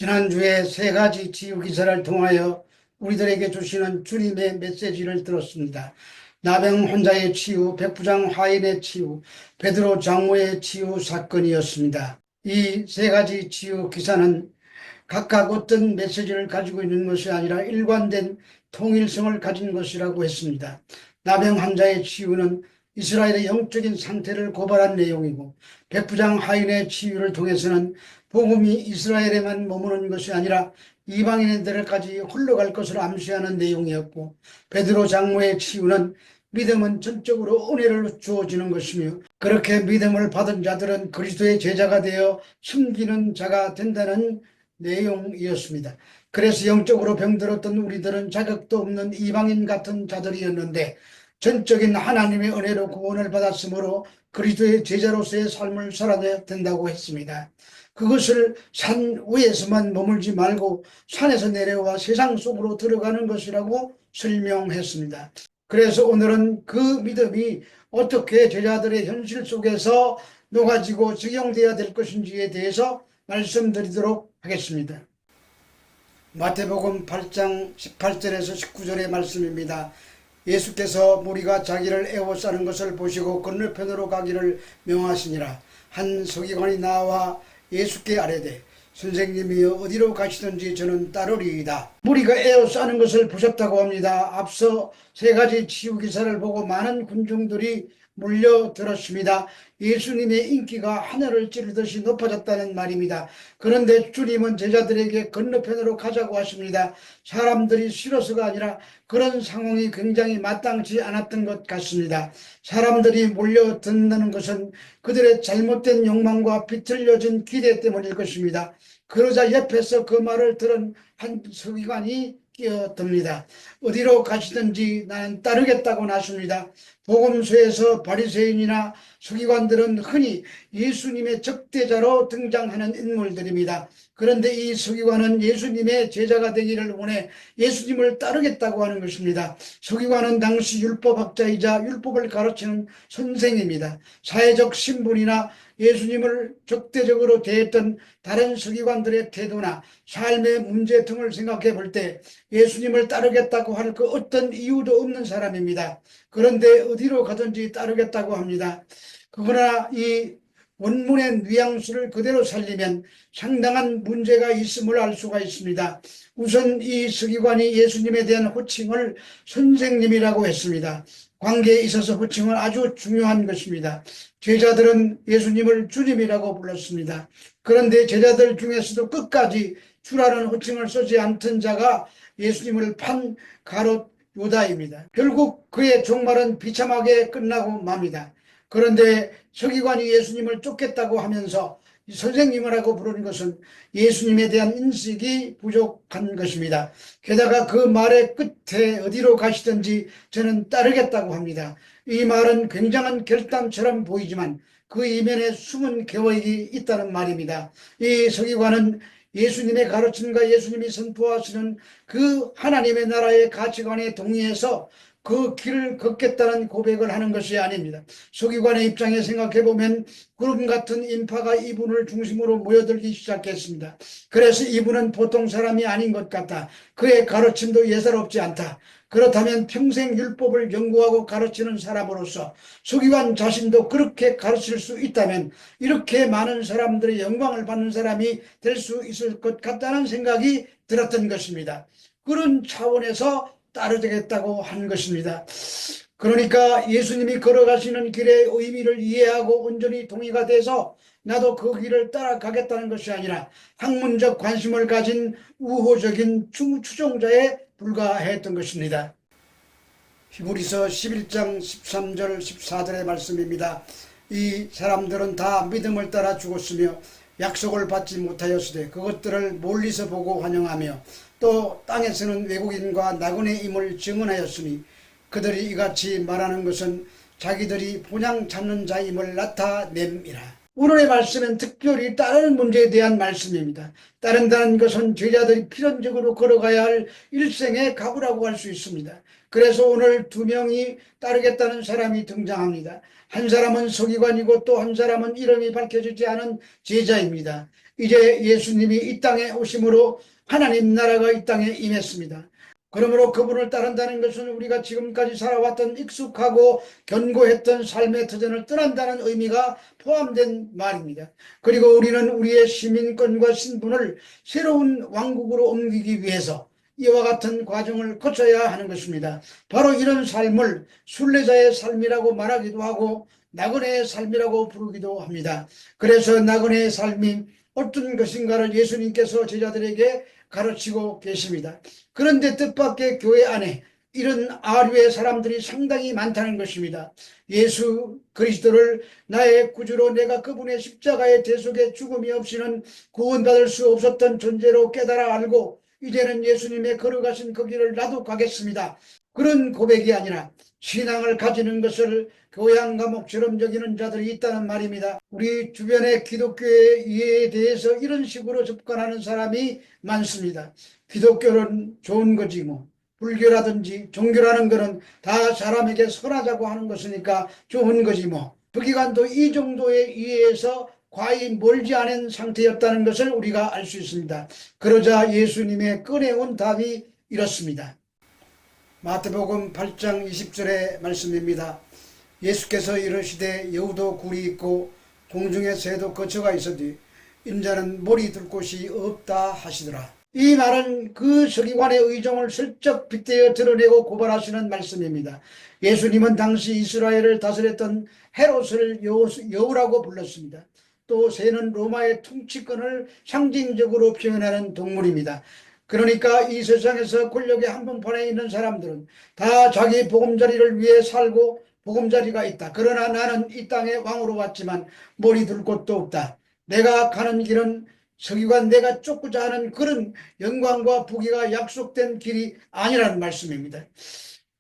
지난주에 세 가지 치유 기사를 통하여 우리들에게 주시는 주님의 메시지를 들었습니다. 나병 환자의 치유, 백부장 화인의 치유, 베드로 장로의 치유 사건이었습니다. 이 세 가지 치유 기사는 각각 어떤 메시지를 가지고 있는 것이 아니라 일관된 통일성을 가진 것이라고 했습니다. 나병 환자의 치유는 이스라엘의 영적인 상태를 고발한 내용이고, 백부장 하인의 치유를 통해서는 복음이 이스라엘에만 머무는 것이 아니라 이방인들까지 흘러갈 것을 암시하는 내용이었고, 베드로 장로의 치유는 믿음은 전적으로 은혜를 주어지는 것이며, 그렇게 믿음을 받은 자들은 그리스도의 제자가 되어 섬기는 자가 된다는 내용이었습니다. 그래서 영적으로 병들었던 우리들은 자격도 없는 이방인 같은 자들이었는데, 전적인 하나님의 은혜로 구원을 받았으므로 그리스도의 제자로서의 삶을 살아야 된다고 했습니다. 그것을 산 위에서만 머물지 말고 산에서 내려와 세상 속으로 들어가는 것이라고 설명했습니다. 그래서 오늘은 그 믿음이 어떻게 제자들의 현실 속에서 녹아지고 적용되어야 될 것인지에 대해서 말씀드리도록 하겠습니다. 마태복음 8장 18절에서 19절의 말씀입니다. 예수께서 무리가 자기를 애워싸는 것을 보시고 건너편으로 가기를 명하시니라. 한 서기관이 나와 예수께 아뢰되 선생님이여 어디로 가시든지 저는 따르리이다. 무리가 애워싸는 것을 보셨다고 합니다. 앞서 세 가지 치유 기사를 보고 많은 군중들이 몰려들었습니다. 예수님의 인기가 하늘을 찌르듯이 높아졌다는 말입니다. 그런데 주님은 제자들에게 건너편으로 가자고 하십니다. 사람들이 싫어서가 아니라 그런 상황이 굉장히 마땅치 않았던 것 같습니다. 사람들이 몰려든다는 것은 그들의 잘못된 욕망과 비틀려진 기대 때문일 것입니다. 그러자 옆에서 그 말을 들은 한 서기관이 끼어듭니다. 어디로 가시든지 나는 따르겠다고 나섭니다. 복음서에서 바리새인이나 서기관들은 흔히 예수님의 적대자로 등장하는 인물들입니다. 그런데 이 서기관은 예수님의 제자가 되기를 원해 예수님을 따르겠다고 하는 것입니다. 서기관은 당시 율법학자이자 율법을 가르치는 선생입니다. 사회적 신분이나 예수님을 적대적으로 대했던 다른 서기관들의 태도나 삶의 문제 등을 생각해 볼 때 예수님을 따르겠다고 할 그 어떤 이유도 없는 사람입니다. 그런데 어디로 가든지 따르겠다고 합니다. 그러나 이 원문의 뉘앙스를 그대로 살리면 상당한 문제가 있음을 알 수가 있습니다. 우선 이 서기관이 예수님에 대한 호칭을 선생님이라고 했습니다. 관계에 있어서 호칭은 아주 중요한 것입니다. 제자들은 예수님을 주님이라고 불렀습니다. 그런데 제자들 중에서도 끝까지 주라는 호칭을 쓰지 않던 자가 예수님을 판 가롯 유다입니다. 결국 그의 종말은 비참하게 끝나고 맙니다. 그런데 서기관이 예수님을 쫓겠다고 하면서 선생님이라고 부르는 것은 예수님에 대한 인식이 부족한 것입니다. 게다가 그 말의 끝에 어디로 가시든지 저는 따르겠다고 합니다. 이 말은 굉장한 결단처럼 보이지만 그 이면에 숨은 계획이 있다는 말입니다. 이 서기관은 예수님의 가르침과 예수님이 선포하시는 그 하나님의 나라의 가치관에 동의해서 그 길을 걷겠다는 고백을 하는 것이 아닙니다. 서기관의 입장에 생각해보면 구름 같은 인파가 이분을 중심으로 모여들기 시작했습니다. 그래서 이분은 보통 사람이 아닌 것 같다. 그의 가르침도 예사롭지 않다. 그렇다면 평생 율법을 연구하고 가르치는 사람으로서 서기관 자신도 그렇게 가르칠 수 있다면 이렇게 많은 사람들의 영광을 받는 사람이 될 수 있을 것 같다는 생각이 들었던 것입니다. 그런 차원에서 따르겠다고 한 것입니다. 그러니까 예수님이 걸어가시는 길의 의미를 이해하고 온전히 동의가 돼서 나도 그 길을 따라가겠다는 것이 아니라 학문적 관심을 가진 우호적인 추종자에 불과했던 것입니다. 히브리서 11장 13절 14절의 말씀입니다. 이 사람들은 다 믿음을 따라 죽었으며 약속을 받지 못하였으되 그것들을 멀리서 보고 환영하며 또 땅에서는 외국인과 나그네임을 증언하였으니 그들이 이같이 말하는 것은 자기들이 본향 찾는 자임을 나타냄이라. 오늘의 말씀은 특별히 따르는 문제에 대한 말씀입니다. 따른다는 것은 제자들이 필연적으로 걸어가야 할 일생의 각오라고 할 수 있습니다. 그래서 오늘 두 명이 따르겠다는 사람이 등장합니다. 한 사람은 서기관이고 또 한 사람은 이름이 밝혀지지 않은 제자입니다. 이제 예수님이 이 땅에 오심으로 하나님 나라가 이 땅에 임했습니다. 그러므로 그분을 따른다는 것은 우리가 지금까지 살아왔던 익숙하고 견고했던 삶의 터전을 떠난다는 의미가 포함된 말입니다. 그리고 우리는 우리의 시민권과 신분을 새로운 왕국으로 옮기기 위해서 이와 같은 과정을 거쳐야 하는 것입니다. 바로 이런 삶을 순례자의 삶이라고 말하기도 하고 나그네의 삶이라고 부르기도 합니다. 그래서 나그네의 삶이 어떤 것인가를 예수님께서 제자들에게 가르치고 계십니다. 그런데 뜻밖의 교회 안에 이런 아류의 사람들이 상당히 많다는 것입니다. 예수 그리스도를 나의 구주로 내가 그분의 십자가의 대속의 죽음이 없이는 구원받을 수 없었던 존재로 깨달아 알고 이제는 예수님의 걸어가신 그 길을 나도 가겠습니다. 그런 고백이 아니라 신앙을 가지는 것을 교양 과목처럼 여기는 자들이 있다는 말입니다. 우리 주변의 기독교의 이해에 대해서 이런 식으로 접근하는 사람이 많습니다. 기독교는 좋은 거지 뭐. 불교라든지 종교라는 거는 다 사람에게 선하자고 하는 것이니까 좋은 거지 뭐. 부기관도 이 정도의 이해에서 과히 멀지 않은 상태였다는 것을 우리가 알 수 있습니다. 그러자 예수님의 꺼내온 답이 이렇습니다. 마태복음 8장 20절의 말씀입니다. 예수께서 이르시되 여우도 굴이 있고 공중에 새도 거처가 있으되 인자는 머리 둘 곳이 없다 하시더라. 이 말은 그 서기관의 의정을 슬쩍 빗대어 드러내고 고발하시는 말씀입니다. 예수님은 당시 이스라엘을 다스렸던 헤롯을 여우라고 불렀습니다. 또 새는 로마의 통치권을 상징적으로 표현하는 동물입니다. 그러니까 이 세상에서 권력의 한복판에 있는 사람들은 다 자기 보금자리를 위해 살고 보금자리가 있다. 그러나 나는 이 땅에 왕으로 왔지만 머리 둘 곳도 없다. 내가 가는 길은 서기관 내가 쫓고자 하는 그런 영광과 부귀가 약속된 길이 아니라는 말씀입니다.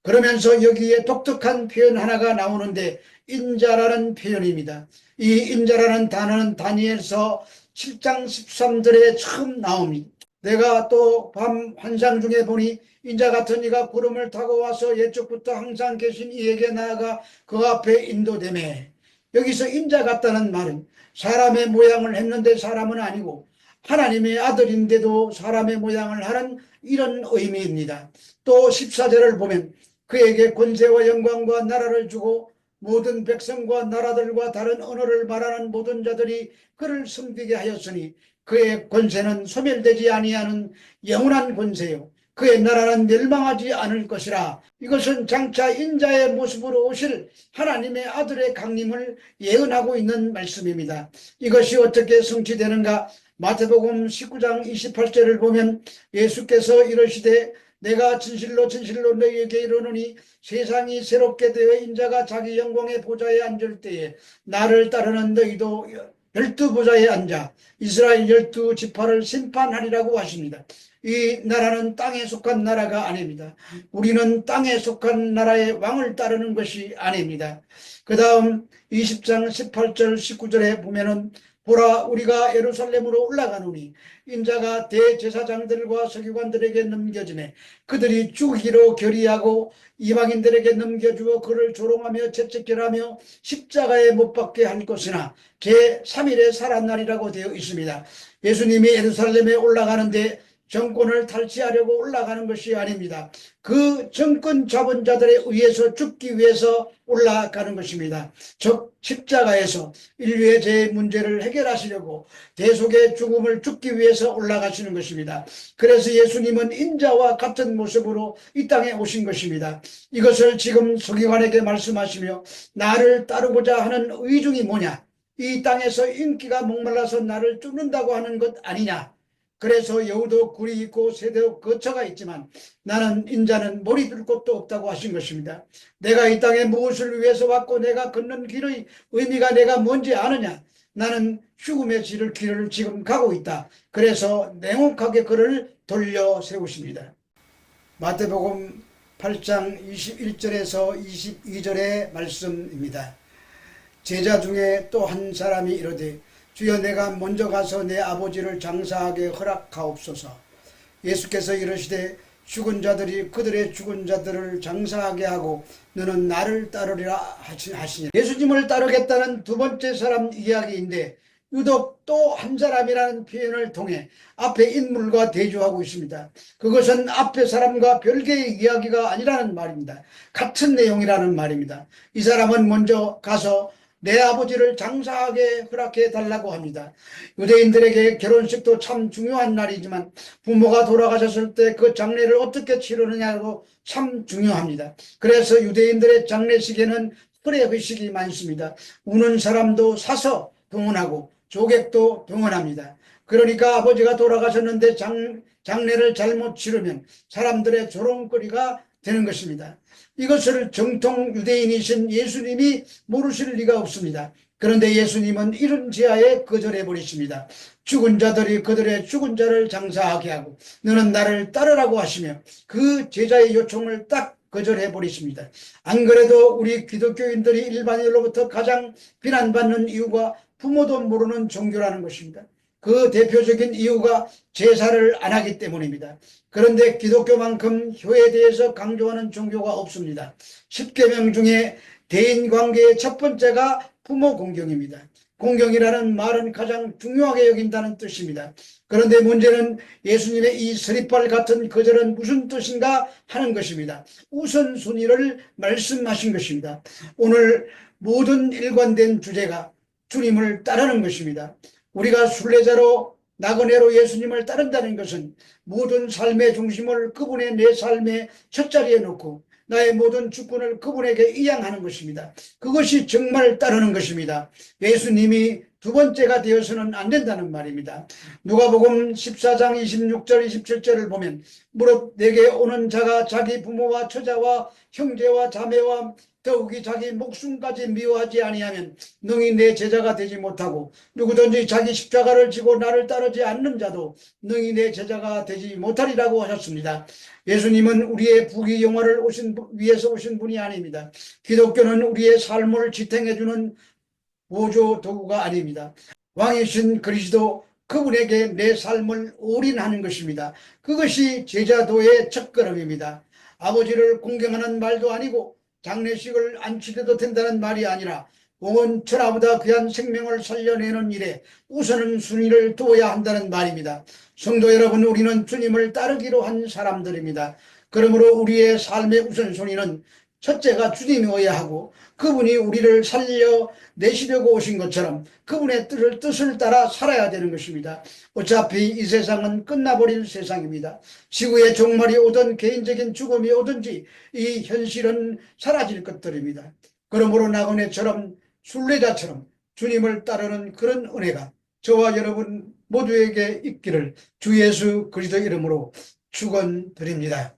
그러면서 여기에 독특한 표현 하나가 나오는데 인자라는 표현입니다. 이 인자라는 단어는 다니엘서 7장 13절에 처음 나옵니다. 내가 또 밤 환상 중에 보니 인자 같은 이가 구름을 타고 와서 예쪽부터 항상 계신 이에게 나아가 그 앞에 인도되매. 여기서 인자 같다는 말은 사람의 모양을 했는데 사람은 아니고 하나님의 아들인데도 사람의 모양을 하는 이런 의미입니다. 또 14절을 보면 그에게 권세와 영광과 나라를 주고 모든 백성과 나라들과 다른 언어를 말하는 모든 자들이 그를 섬기게 하였으니 그의 권세는 소멸되지 아니하는 영원한 권세요 그의 나라는 멸망하지 않을 것이라. 이것은 장차 인자의 모습으로 오실 하나님의 아들의 강림을 예언하고 있는 말씀입니다. 이것이 어떻게 성취되는가? 마태복음 19장 28절을 보면 예수께서 이르시되 내가 진실로 진실로 너희에게 이르노니 세상이 새롭게 되어 인자가 자기 영광의 보좌에 앉을 때에 나를 따르는 너희도 12보좌에 앉아 이스라엘 12지파를 심판하리라고 하십니다. 이 나라는 땅에 속한 나라가 아닙니다. 우리는 땅에 속한 나라의 왕을 따르는 것이 아닙니다. 그 다음 20장 18절 19절에 보면은 보라 우리가 예루살렘으로 올라가노니 인자가 대제사장들과 서기관들에게 넘겨지매 그들이 죽이기로 결의하고 이방인들에게 넘겨주어 그를 조롱하며 채찍질하며 십자가에 못 박게 할 것이나 제3일에 살아나리라고 되어 있습니다. 예수님이 예루살렘에 올라가는데 정권을 탈취하려고 올라가는 것이 아닙니다. 그 정권 잡은 자들에 의해서 죽기 위해서 올라가는 것입니다. 즉 십자가에서 인류의 제 문제를 해결하시려고 대속의 죽음을 죽기 위해서 올라가시는 것입니다. 그래서 예수님은 인자와 같은 모습으로 이 땅에 오신 것입니다. 이것을 지금 서기관에게 말씀하시며 나를 따르고자 하는 의중이 뭐냐? 이 땅에서 인기가 목말라서 나를 쫓는다고 하는 것 아니냐? 그래서 여우도 굴이 있고 새도 거처가 있지만 나는 인자는 머리 둘 곳도 없다고 하신 것입니다. 내가 이 땅에 무엇을 위해서 왔고 내가 걷는 길의 의미가 내가 뭔지 아느냐? 나는 죽음의 길을 지금 가고 있다. 그래서 냉혹하게 그를 돌려 세우십니다. 마태복음 8장 21절에서 22절의 말씀입니다. 제자 중에 또 한 사람이 이르되 주여 내가 먼저 가서 내 아버지를 장사하게 허락하옵소서. 예수께서 이르시되 죽은 자들이 그들의 죽은 자들을 장사하게 하고 너는 나를 따르리라 하시니, 예수님을 따르겠다는 두 번째 사람 이야기인데 유독 또 한 사람이라는 표현을 통해 앞에 인물과 대조하고 있습니다. 그것은 앞에 사람과 별개의 이야기가 아니라는 말입니다. 같은 내용이라는 말입니다. 이 사람은 먼저 가서 내 아버지를 장사하게 허락해 달라고 합니다. 유대인들에게 결혼식도 참 중요한 날이지만 부모가 돌아가셨을 때 그 장례를 어떻게 치르느냐도 참 중요합니다. 그래서 유대인들의 장례식에는 풀의 의식이 많습니다. 우는 사람도 사서 동원하고 조객도 동원합니다. 그러니까 아버지가 돌아가셨는데 장례를 잘못 치르면 사람들의 조롱거리가 되는 것입니다. 이것을 정통 유대인이신 예수님이 모르실 리가 없습니다. 그런데 예수님은 이런 제하에 거절해 버리십니다. 죽은 자들이 그들의 죽은 자를 장사하게 하고 너는 나를 따르라고 하시며 그 제자의 요청을 딱 거절해 버리십니다. 안 그래도 우리 기독교인들이 일반인으로부터 가장 비난받는 이유가 부모도 모르는 종교라는 것입니다. 그 대표적인 이유가 제사를 안 하기 때문입니다. 그런데 기독교만큼 효에 대해서 강조하는 종교가 없습니다. 10계명 중에 대인관계의 첫 번째가 부모 공경입니다. 공경이라는 말은 가장 중요하게 여긴다는 뜻입니다. 그런데 문제는 예수님의 이 서리빨 같은 거절은 무슨 뜻인가 하는 것입니다. 우선순위를 말씀하신 것입니다. 오늘 모든 일관된 주제가 주님을 따르는 것입니다. 우리가 순례자로 나그네로 예수님을 따른다는 것은 모든 삶의 중심을 그분의 내 삶의 첫자리에 놓고 나의 모든 주권을 그분에게 이양하는 것입니다. 그것이 정말 따르는 것입니다. 예수님이 두 번째가 되어서는 안 된다는 말입니다. 누가복음 14장 26절 27절을 보면 무릇 내게 오는 자가 자기 부모와 처자와 형제와 자매와 더욱이 자기 목숨까지 미워하지 아니하면 능히 내 제자가 되지 못하고 누구든지 자기 십자가를 지고 나를 따르지 않는 자도 능히 내 제자가 되지 못하리라고 하셨습니다. 예수님은 우리의 부귀영화를 위해서 오신 분이 아닙니다. 기독교는 우리의 삶을 지탱해주는 보조 도구가 아닙니다. 왕이신 그리스도 그분에게 내 삶을 올인하는 것입니다. 그것이 제자도의 첫걸음입니다. 아버지를 공경하는 말도 아니고 장례식을 안 치러도 된다는 말이 아니라 온 천하보다 귀한 생명을 살려내는 일에 우선은 순위를 두어야 한다는 말입니다. 성도 여러분, 우리는 주님을 따르기로 한 사람들입니다. 그러므로 우리의 삶의 우선순위는 첫째가 주님이어야 하고 그분이 우리를 살려내시려고 오신 것처럼 그분의 뜻을 따라 살아야 되는 것입니다. 어차피 이 세상은 끝나버릴 세상입니다. 지구의 종말이 오든 개인적인 죽음이 오든지 이 현실은 사라질 것들입니다. 그러므로 나그네처럼 순례자처럼 주님을 따르는 그런 은혜가 저와 여러분 모두에게 있기를 주 예수 그리스도 이름으로 축원드립니다.